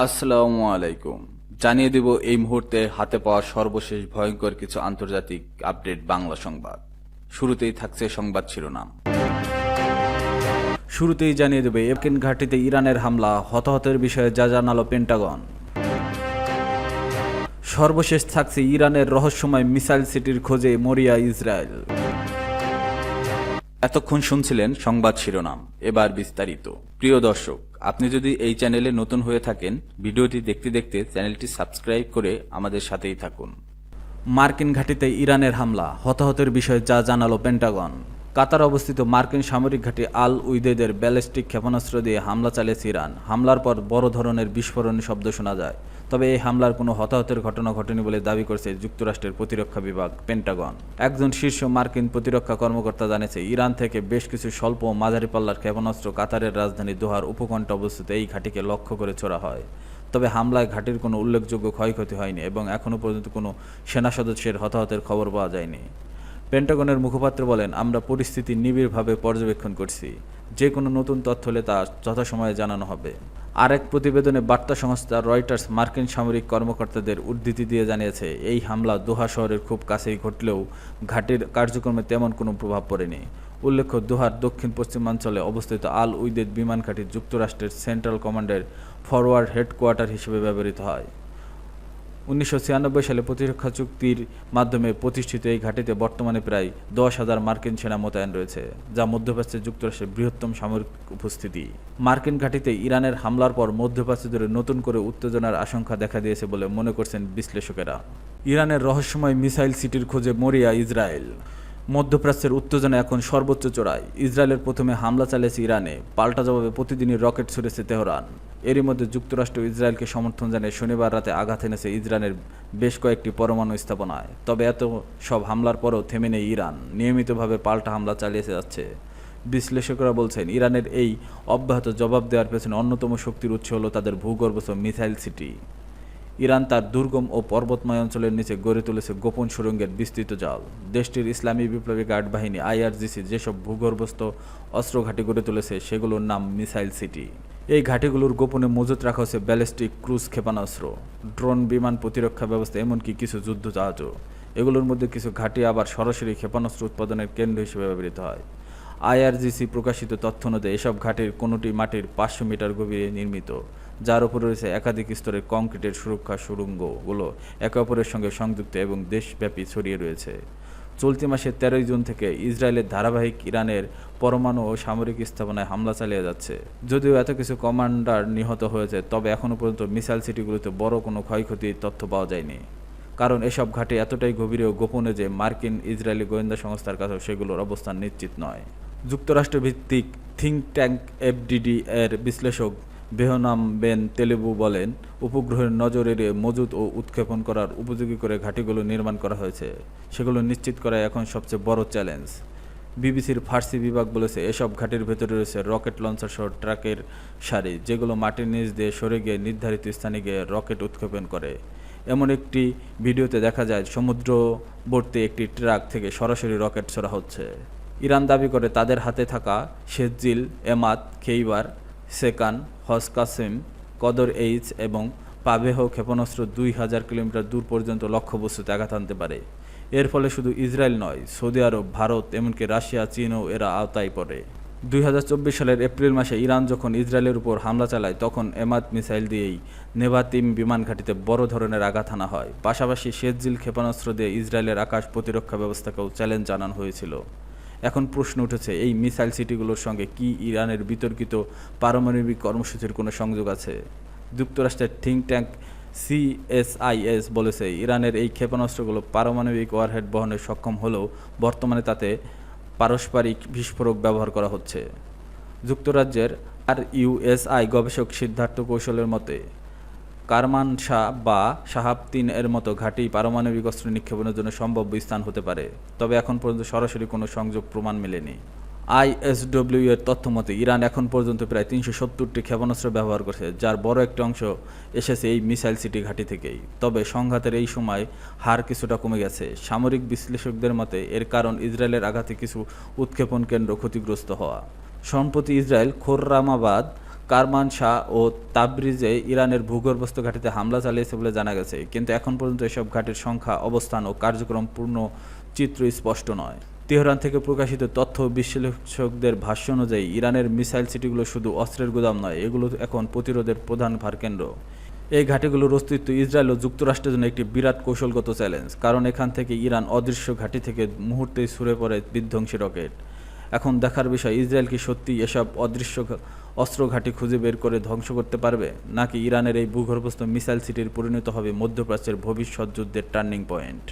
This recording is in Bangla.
আসসালামু আলাইকুম। জানিয়ে দেব এই মুহূর্তে হাতে পাওয়া সর্বশেষ ভয়ঙ্কর কিছু আন্তর্জাতিক আপডেট বাংলা সংবাদ। শুরুতেই থাকছে সংবাদ শিরোনাম। শুরুতেই জানিয়ে দেবে এফকেন ঘাঁটিতে ইরানের হামলা, হতাহতের বিষয়ে যা জানালো পেন্টাগন। সর্বশেষ থাকছে ইরানের রহস্যময় মিসাইল সিটির খোঁজে মরিয়া ইসরায়েল। এতক্ষণ শুনছিলেন সংবাদ শিরোনাম, এবার বিস্তারিত। প্রিয় দর্শক, আপনি যদি এই চ্যানেলে নতুন হয়ে থাকেন, ভিডিওটি দেখতে দেখতে চ্যানেলটি সাবস্ক্রাইব করে আমাদের সাথেই থাকুন। মার্কিন ঘাঁটিতে ইরানের হামলা, হতাহতের বিষয়ে যা জানালো পেন্টাগন। কাতার অবস্থিত মার্কিন সামরিক ঘাঁটি আল উইদেদের ব্যালিস্টিক ক্ষেপণাস্ত্র দিয়ে হামলা চালিয়েছে ইরান। হামলার পর বড় ধরনের বিস্ফোরণের শব্দ শোনা যায়, তবে এই হামলার কোনো হতাহতের ঘটনা ঘটেনি বলে দাবি করেছে যুক্তরাষ্ট্রের প্রতিরক্ষা বিভাগ পেন্টাগন। একজন শীর্ষ মার্কিন প্রতিরক্ষা কর্মকর্তা জানিয়েছে, ইরান থেকে বেশ কিছু স্বল্প ও মাঝারি পাল্লার ক্ষেপণাস্ত্র কাতারের রাজধানী দোহার উপকণ্ঠে অবস্থিত এই ঘাঁটিকে লক্ষ্য করে ছোড়া হয়। তবে হামলায় ঘাঁটির কোনো উল্লেখযোগ্য ক্ষয়ক্ষতি হয়নি এবং এখনও পর্যন্ত কোনো সেনা সদস্যের হতাহতের খবর পাওয়া যায়নি। পেন্টাগনের মুখপাত্র বলেন, আমরা পরিস্থিতি নিবিড়ভাবে পর্যবেক্ষণ করছি। যে কোনো নতুন তথ্য হলে তা যথাসময়ে জানানো হবে। আরেক প্রতিবেদনে বার্তা সংস্থা রয়টার্স মার্কিন সামরিক কর্মকর্তাদের উদ্ধৃতি দিয়ে জানিয়েছে, এই হামলা দোহা শহরের খুব কাছেই ঘটলেও ঘাঁটির কার্যক্রমে তেমন কোনো প্রভাব পড়েনি। উল্লেখ্য, দোহার দক্ষিণ পশ্চিমাঞ্চলে অবস্থিত আল উইদেদ বিমান ঘাঁটি যুক্তরাষ্ট্রের সেন্ট্রাল কমান্ডের ফরওয়ার্ড হেডকোয়ার্টার হিসেবে ব্যবহৃত হয়। 1996 সালে প্রতিরক্ষা চুক্তির মাধ্যমে প্রতিষ্ঠিত এই ঘাঁটিতে বর্তমানে প্রায় 10,000 মার্কিন সেনা মোতায়েন রয়েছে, যা মধ্যপ্রাচ্যে যুক্তরাষ্ট্রের বৃহত্তম সামরিক উপস্থিতি। মার্কিন ঘাঁটিতে ইরানের হামলার পর মধ্যপ্রাচ্য জুড়ে নতুন করে উত্তেজনার আশঙ্কা দেখা দিয়েছে বলে মনে করছেন বিশ্লেষকেরা। ইরানের রহস্যময় মিসাইল সিটির খোঁজে মরিয়া ইসরায়েল। মধ্যপ্রাচ্যের উত্তেজনা এখন সর্বোচ্চ চূড়ায়। ইসরায়েলের প্রথমে হামলা চালিয়েছে ইরানে, পাল্টা জবাবে প্রতিদিনই রকেট ছুড়েছে তেহরান। এরই মধ্যে যুক্তরাষ্ট্র ইসরায়েলকে সমর্থন জানিয়ে শনিবার রাতে আঘাত এনেছে ইসরায়েলের বেশ কয়েকটি পরমাণু স্থাপনায়। তবে এত সব হামলার পরও থেমে নেই ইরান, নিয়মিতভাবে পাল্টা হামলা চালিয়ে যাচ্ছে। বিশ্লেষকরা বলছেন, ইরানের এই অব্যাহত জবাব দেওয়ার পেছনে অন্যতম শক্তির উৎস হল তাদের ভূগর্ভস্থ মিসাইল সিটি। ইরান তার দুর্গম ও পর্বতময় অঞ্চলের নিচে গড়ে তুলেছে গোপন সুড়ঙ্গের বিস্তৃত জাল। দেশটির ইসলামী বিপ্লবী গার্ড বাহিনী আইআরজিসি যেসব ভূগর্ভস্থ অস্ত্র ঘাঁটি গড়ে তুলেছে সেগুলোর নাম মিসাইল সিটি। এই ঘাঁটিগুলোর গোপনে মজুত রাখা হচ্ছে ব্যালিস্টিক ক্রুজ ক্ষেপণাস্ত্র, ড্রোন, বিমান প্রতিরক্ষা ব্যবস্থা, এমনকি কিছু যুদ্ধ জাহাজও। এগুলোর মধ্যে কিছু ঘাঁটি আবার সরাসরি ক্ষেপণাস্ত্র উৎপাদনের কেন্দ্র হিসেবে ব্যবহৃত হয়। আইআরজিসি প্রকাশিত তথ্য অনুযায়ী এসব ঘাঁটির কোনোটি মাটির 500 মিটার গভীরে নির্মিত, যার উপরে রয়েছে একাধিক স্তরের কংক্রিটের সুরক্ষা সুড়ঙ্গগুলো একে অপরের সঙ্গে সংযুক্ত এবং দেশব্যাপী ছড়িয়ে রয়েছে। চলতি মাসের 13 জুন থেকে ইসরায়েলের ধারাবাহিক ইরানের পরমাণু ও সামরিক স্থাপনায় হামলা চালিয়ে যাচ্ছে। যদিও এত কিছু কমান্ডার নিহত হয়েছে, তবে এখনও পর্যন্ত মিসাইল সিটিগুলোতে বড় কোনো ক্ষয়ক্ষতির তথ্য পাওয়া যায়নি, কারণ এসব ঘাঁটি এতটাই গভীরে ও গোপনে যে মার্কিন ইসরায়েলি গোয়েন্দা সংস্থার কাছেও সেগুলোর অবস্থান নিশ্চিত নয়। যুক্তরাষ্ট্রভিত্তিক থিঙ্ক ট্যাঙ্ক এফডিডি এর বিশ্লেষক বেহনাম বেন তেলেবু বলেন, উপগ্রহের নজর এড়িয়ে মজুত ও উৎক্ষেপণ করার উপযোগী করে ঘাঁটিগুলো নির্মাণ করা হয়েছে। সেগুলো নিশ্চিত করাই এখন সবচেয়ে বড় চ্যালেঞ্জ। বিবিসির ফার্সি বিভাগ বলেছে, এসব ঘাঁটির ভেতরে রয়েছে রকেট লঞ্চার সহ ট্রাকের সারি, যেগুলো মাটির নিচ দিয়ে সরে গিয়ে নির্ধারিত স্থানে গিয়ে রকেট উৎক্ষেপণ করে। এমন একটি ভিডিওতে দেখা যায় সমুদ্রবর্তী একটি ট্রাক থেকে সরাসরি রকেট ছোড়া হচ্ছে। ইরান দাবি করে তাদের হাতে থাকা শেরজিল, এমাত, খেইবার, সেকান, হজকাসিম, কদর এইচ এবং পাভেহ ক্ষেপণাস্ত্র 2000 কিলোমিটার দূর পর্যন্ত লক্ষ্যবস্তুতে আঘাত আনতে পারে। এর ফলে শুধু ইসরায়েল নয়, সৌদি আরব, ভারত, এমনকি রাশিয়া, চীনও এরা আওতায় পড়ে। 2024 সালের এপ্রিল মাসে ইরান যখন ইসরায়েলের উপর হামলা চালায়, তখন এমাদ মিসাইল দিয়েই নেভাতিম বিমান ঘাঁটিতে বড় ধরনের আঘাত হানা হয়। পাশাপাশি শেরজিল ক্ষেপণাস্ত্র দিয়ে ইসরায়েলের আকাশ প্রতিরক্ষা ব্যবস্থাকেও চ্যালেঞ্জ জানানো হয়েছিল। এখন প্রশ্ন উঠেছে, এই মিসাইল সিটিগুলোর সঙ্গে কি ইরানের বিতর্কিত পারমাণবিক কর্মসূচির কোনো সংযোগ আছে? যুক্তরাষ্ট্রের থিঙ্ক ট্যাঙ্ক সিএসআইএস বলেছে, ইরানের এই ক্ষেপণাস্ত্রগুলো পারমাণবিক ওয়ারহেড বহনে সক্ষম হলেও বর্তমানে তাতে পারস্পরিক বিস্ফোরক ব্যবহার করা হচ্ছে। যুক্তরাজ্যের RUSI গবেষক সিদ্ধার্থ কৌশলের মতে, কারমান শাহ বা শাহাব-3 এর মতো ঘাঁটি পারমাণবিক অস্ত্র নিক্ষেপণের জন্য সম্ভাব্য স্থান হতে পারে, তবে এখন পর্যন্ত সরাসরি কোনো সংযোগ প্রমাণ মেলেনি। ISW এর তথ্য মতে, ইরান এখন পর্যন্ত প্রায় 370টি ক্ষেপণাস্ত্র ব্যবহার করছে, যার বড় একটি অংশ এসেছে এই মিসাইল সিটি ঘাঁটি থেকেই। তবে সংঘাতের এই সময় হার কিছুটা কমে গেছে। সামরিক বিশ্লেষকদের মতে, এর কারণ ইসরায়েলের আঘাতে কিছু উৎক্ষেপণ কেন্দ্র ক্ষতিগ্রস্ত হওয়া। সম্প্রতি ইসরায়েল খোররামাবাদ, কারমানশাহ ও তাবরিজে ইরানের ভূগর্ভস্থ ঘাঁটিতে হামলা চালিয়েছে বলে জানা গেছে, কিন্তু এখন পর্যন্ত এসব ঘাঁটির সংখ্যা, অবস্থান ও কার্যক্রম পূর্ণ চিত্র স্পষ্ট নয়। তেহরান থেকে প্রকাশিত তথ্য ও বিশ্লেষকদের ভাষ্য অনুযায়ী ইরানের মিসাইল সিটিগুলো শুধু অস্ত্রের গুদাম নয়, এগুলো এখন প্রতিরোধের প্রধান ভারকেন্দ্র। এই ঘাঁটিগুলোর অস্তিত্ব ইসরায়েল ও যুক্তরাষ্ট্রের জন্য একটি বিরাট কৌশলগত চ্যালেঞ্জ, কারণ এখান থেকে ইরান অদৃশ্য ঘাঁটি থেকে মুহূর্তেই ছুড়ে পড়ে বিধ্বংসী রকেট। এখন দেখার বিষয়, ইসরায়েল কি সত্যিই এসব অদৃশ্য অস্ত্র ঘাঁটি খুঁজে বের করে ধ্বংস করতে পারবে, নাকি ইরানের এই ভূগর্ভস্থ মিসাইল সিটির পরিণত হবে মধ্যপ্রাচ্যের ভবিষ্যৎ যুদ্ধের টার্নিং পয়েন্ট।